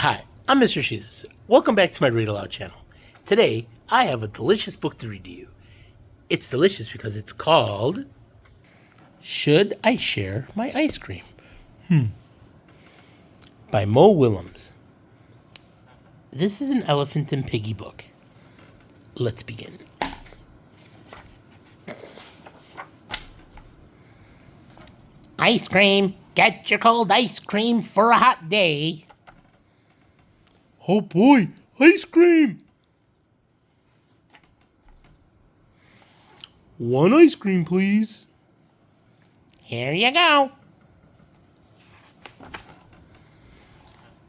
Hi, I'm Mr. Jesus. Welcome back to my Read Aloud channel. Today, I have a delicious book to read to you. It's delicious because it's called Should I Share My Ice Cream? By Willems. This is an Elephant and Piggie book. Let's begin. Ice cream! Get your cold ice cream for a hot day. Oh boy, ice cream! One ice cream, please. Here you go.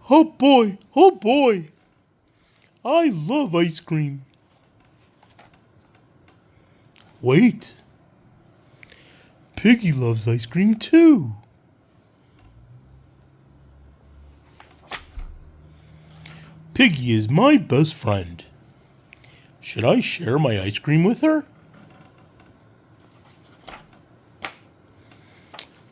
Oh boy, oh boy. I love ice cream. Wait. Piggy loves ice cream too. Piggy is my best friend. Should I share my ice cream with her?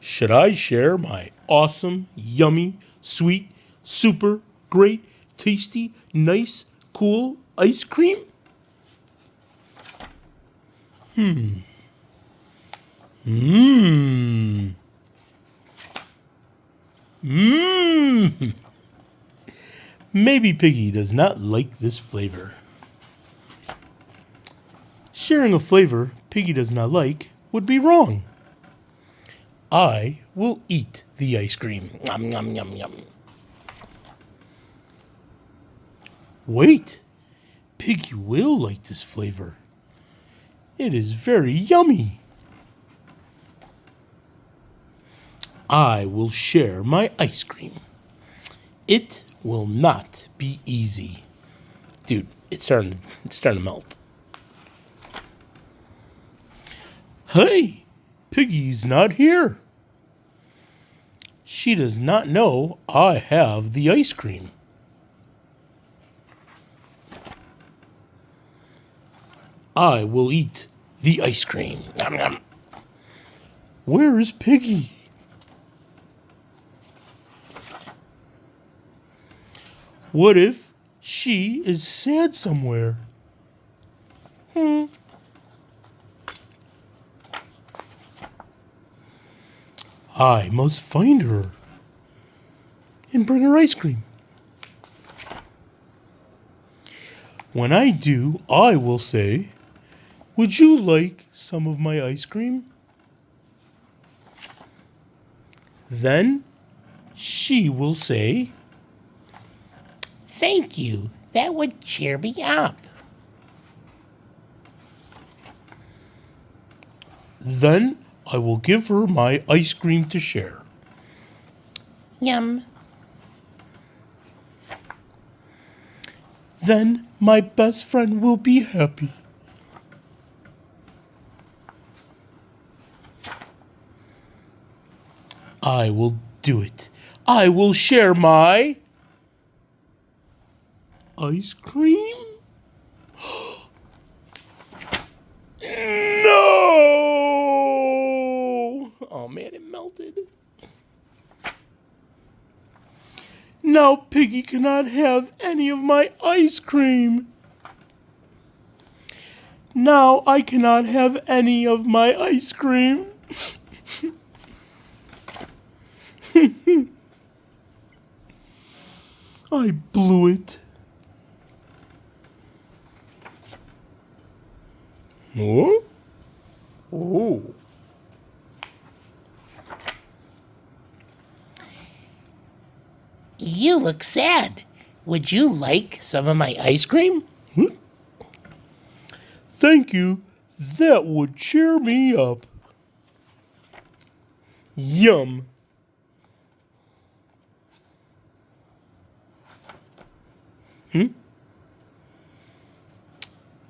Should I share my awesome, yummy, sweet, super, great, tasty, nice, cool ice cream? Maybe Piggy does not like this flavor. Sharing a flavor Piggy does not like would be wrong. I will eat the ice cream. Yum, yum, yum, yum. Wait, Piggy will like this flavor. It is very yummy. I will share my ice cream. It will not be easy. Dude, it's starting to melt. Hey, Piggy's not here. She does not know I have the ice cream. I will eat the ice cream. Nom, nom. Where is Piggy? What if she is sad somewhere? I must find her and bring her ice cream. When I do, I will say, "Would you like some of my ice cream?" Then she will say, "Thank you. That would cheer me up." Then I will give her my ice cream to share. Yum. Then my best friend will be happy. I will do it. I will share my ice cream. No! Oh man, it melted. Now Piggy cannot have any of my ice cream. Now I cannot have any of my ice cream. I blew it. Huh? Oh. You look sad. Would you like some of my ice cream? Thank you. That would cheer me up. Yum.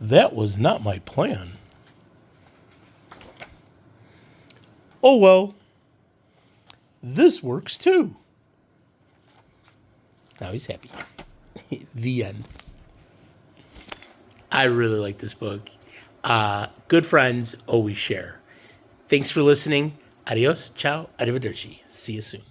That was not my plan. Oh well. This works too. Now he's happy. The end. I really like this book. Good friends always share. Thanks for listening. Adios, ciao, arrivederci. See you soon.